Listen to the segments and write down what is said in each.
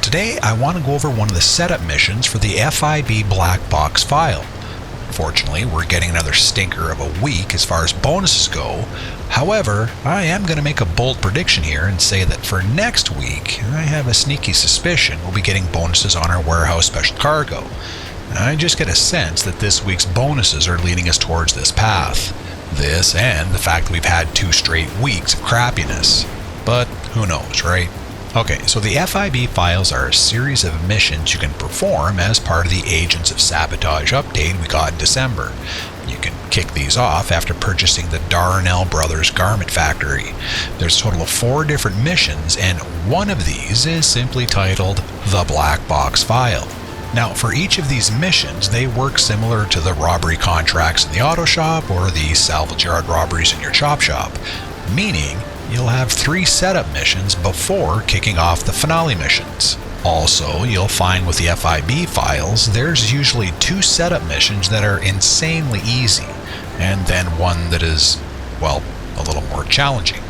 Today I want to go over one of the setup missions for the FIB black box file. Fortunately, we're getting another stinker of a week as far as bonuses go. However, I am going to make a bold prediction here and say that for next week, I have a sneaky suspicion we'll be getting bonuses on our warehouse special cargo. I just get a sense that this week's bonuses are leading us towards this path. This and the fact that we've had 2 straight weeks of crappiness. But who knows, right? Okay, so the FIB files are a series of missions you can perform as part of the Agents of Sabotage update we got in December. You can kick these off after purchasing the Darnell Brothers Garment Factory. There's a total of 4 different missions, and one of these is simply titled The Black Box File. Now, for each of these missions, they work similar to the robbery contracts in the auto shop or the salvage yard robberies in your chop shop, meaning you'll have 3 setup missions before kicking off the finale missions. Also, you'll find with the FIB files, there's usually 2 setup missions that are insanely easy, and then one that is, well, a little more challenging.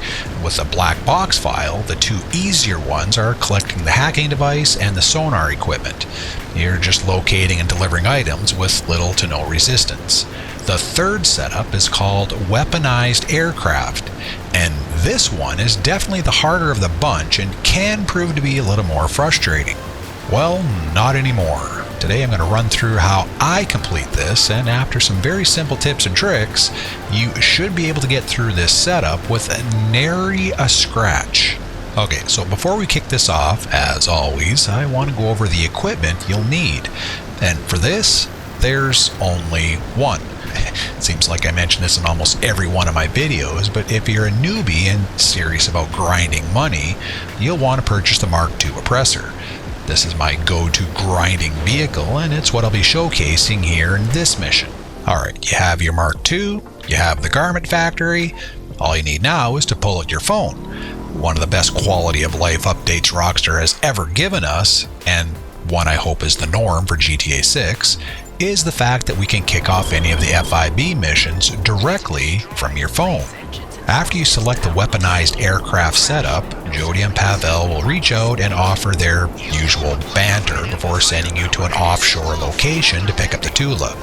With the black box file, the 2 easier ones are collecting the hacking device and the sonar equipment. You're just locating and delivering items with little to no resistance. The 3rd setup is called Weaponized Aircraft, and this one is definitely the harder of the bunch and can prove to be a little more frustrating. Well, not anymore. Today I'm going to run through how I complete this, and after some very simple tips and tricks, you should be able to get through this setup with nary a scratch. Okay, so before we kick this off, as always, I want to go over the equipment you'll need. And for this, there's only one. It seems like I mention this in almost every one of my videos, but if you're a newbie and serious about grinding money, you'll want to purchase the Mark II oppressor. This is my go-to grinding vehicle, and it's what I'll be showcasing here in this mission. Alright, you have your Mark II, you have the Garment Factory. All you need now is to pull out your phone. One of the best quality of life updates Rockstar has ever given us, and one I hope is the norm for GTA 6, is the fact that we can kick off any of the FIB missions directly from your phone. After you select the Weaponized Aircraft setup, Jody and Pavel will reach out and offer their usual banter before sending you to an offshore location to pick up the Tula.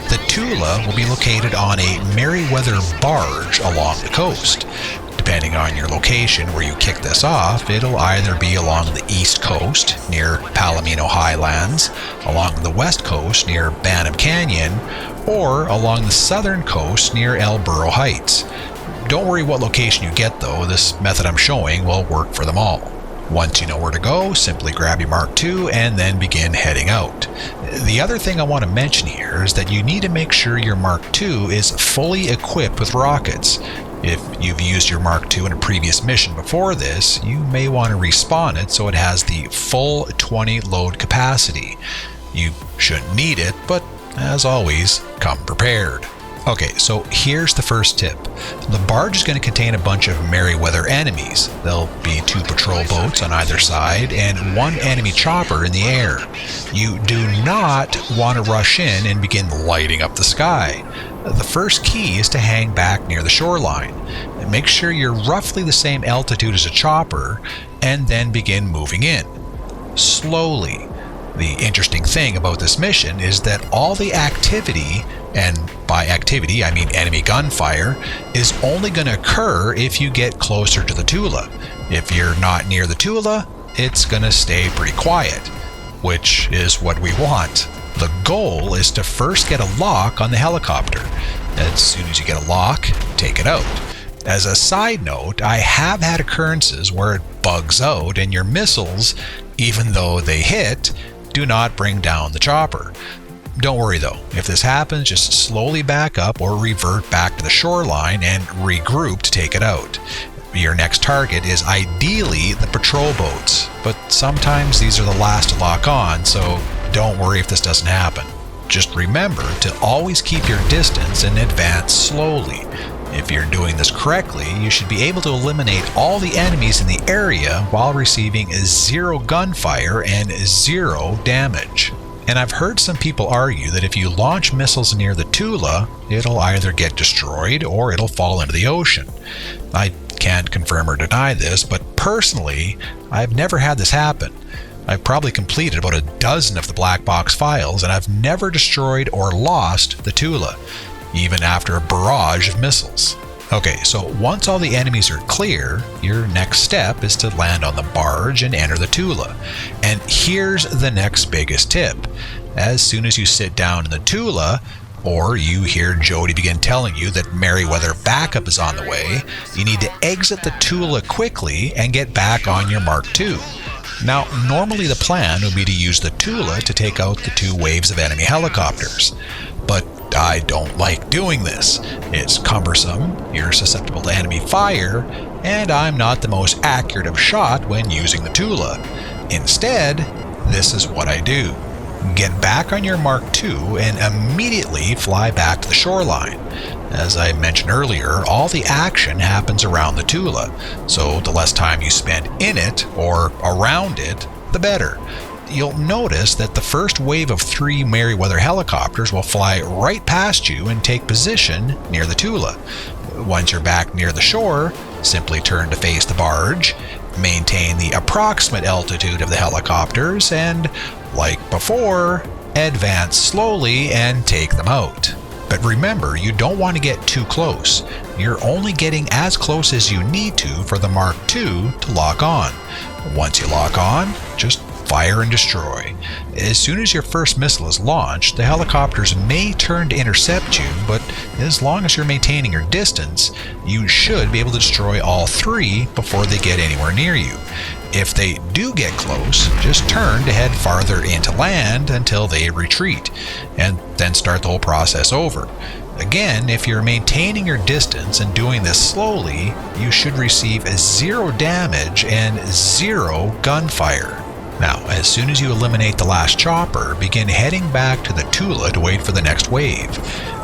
The Tula will be located on a Merryweather barge along the coast. Depending on your location where you kick this off, it'll either be along the east coast near Palomino Highlands, along the west coast near Banham Canyon, or along the southern coast near El Burro Heights. Don't worry what location you get though, this method I'm showing will work for them all. Once you know where to go, simply grab your Mark II and then begin heading out. The other thing I want to mention here is that you need to make sure your Mark II is fully equipped with rockets. If you've used your Mark II in a previous mission before this, you may want to respawn it so it has the full 20 load capacity. You shouldn't need it, but as always, come prepared. Okay, so here's the first tip. The barge is going to contain a bunch of Merryweather enemies. There'll be 2 patrol boats on either side and 1 enemy chopper in the air. You do not want to rush in and begin lighting up the sky. The first key is to hang back near the shoreline. Make sure you're roughly the same altitude as a chopper and then begin moving in. Slowly. The interesting thing about this mission is that all the activity, and by activity I mean enemy gunfire, is only going to occur if you get closer to the Tula. If you're not near the Tula, it's going to stay pretty quiet, which is what we want. The goal is to first get a lock on the helicopter. As soon as you get a lock, take it out. As a side note, I have had occurrences where it bugs out and your missiles, even though they hit, do not bring down the chopper. Don't worry though, if this happens, just slowly back up or revert back to the shoreline and regroup to take it out. Your next target is ideally the patrol boats, but sometimes these are the last to lock on, so don't worry if this doesn't happen. Just remember to always keep your distance and advance slowly. If you're doing this correctly, you should be able to eliminate all the enemies in the area while receiving 0 gunfire and 0 damage. And I've heard some people argue that if you launch missiles near the Tula, it'll either get destroyed or it'll fall into the ocean. I can't confirm or deny this, but personally, I've never had this happen. I've probably completed about a dozen of the black box files, and I've never destroyed or lost the Tula, even after a barrage of missiles. Okay, so once all the enemies are clear, your next step is to land on the barge and enter the Tula. And here's the next biggest tip. As soon as you sit down in the Tula, or you hear Jody begin telling you that Merryweather backup is on the way, you need to exit the Tula quickly and get back on your Mark II. Now, normally the plan would be to use the Tula to take out the 2 waves of enemy helicopters, but I don't like doing this. It's cumbersome, you're susceptible to enemy fire, and I'm not the most accurate of shot when using the Tula. Instead, this is what I do. Get back on your Mark II and immediately fly back to the shoreline. As I mentioned earlier, all the action happens around the Tula, so the less time you spend in it or around it, the better. You'll notice that the first wave of 3 Merryweather helicopters will fly right past you and take position near the Tula. Once you're back near the shore, simply turn to face the barge, maintain the approximate altitude of the helicopters, and, like before, advance slowly and take them out. But remember, you don't want to get too close. You're only getting as close as you need to for the Mark II to lock on. Once you lock on, just fire and destroy. As soon as your first missile is launched, the helicopters may turn to intercept you, but as long as you're maintaining your distance, you should be able to destroy all 3 before they get anywhere near you. If they do get close, just turn to head farther into land until they retreat, and then start the whole process over. Again, if you're maintaining your distance and doing this slowly, you should receive 0 damage and 0 gunfire. Now, as soon as you eliminate the last chopper, begin heading back to the Tula to wait for the next wave.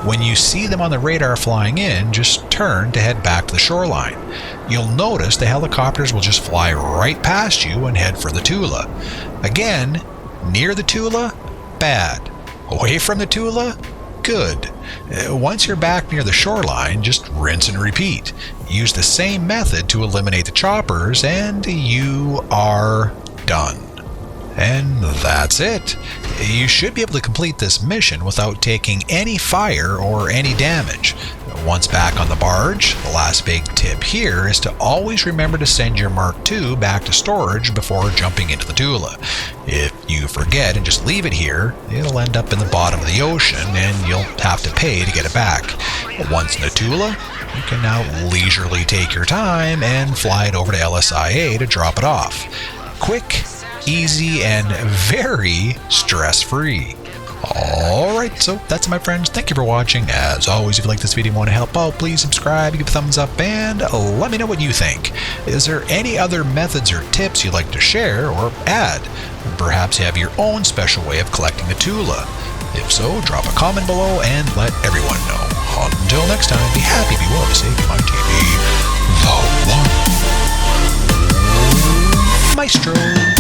When you see them on the radar flying in, just turn to head back to the shoreline. You'll notice the helicopters will just fly right past you and head for the Tula. Again, near the Tula, bad. Away from the Tula, good. Once you're back near the shoreline, just rinse and repeat. Use the same method to eliminate the choppers, and you are done. And that's it. You should be able to complete this mission without taking any fire or any damage. Once back on the barge, the last big tip here is to always remember to send your Mark II back to storage before jumping into the Tula. If you forget and just leave it here, it'll end up in the bottom of the ocean and you'll have to pay to get it back. Once in the Tula, you can now leisurely take your time and fly it over to LSIA to drop it off. Quick, easy, and very stress-free. Alright, so that's it, my friends. Thank you for watching. As always, if you like this video and want to help out, please subscribe, give a thumbs up, and let me know what you think. Is there any other methods or tips you'd like to share or add? Perhaps you have your own special way of collecting the Tula. If so, drop a comment below and let everyone know. Until next time, be happy, be well, be safe, be fine, TV. The One Maestro.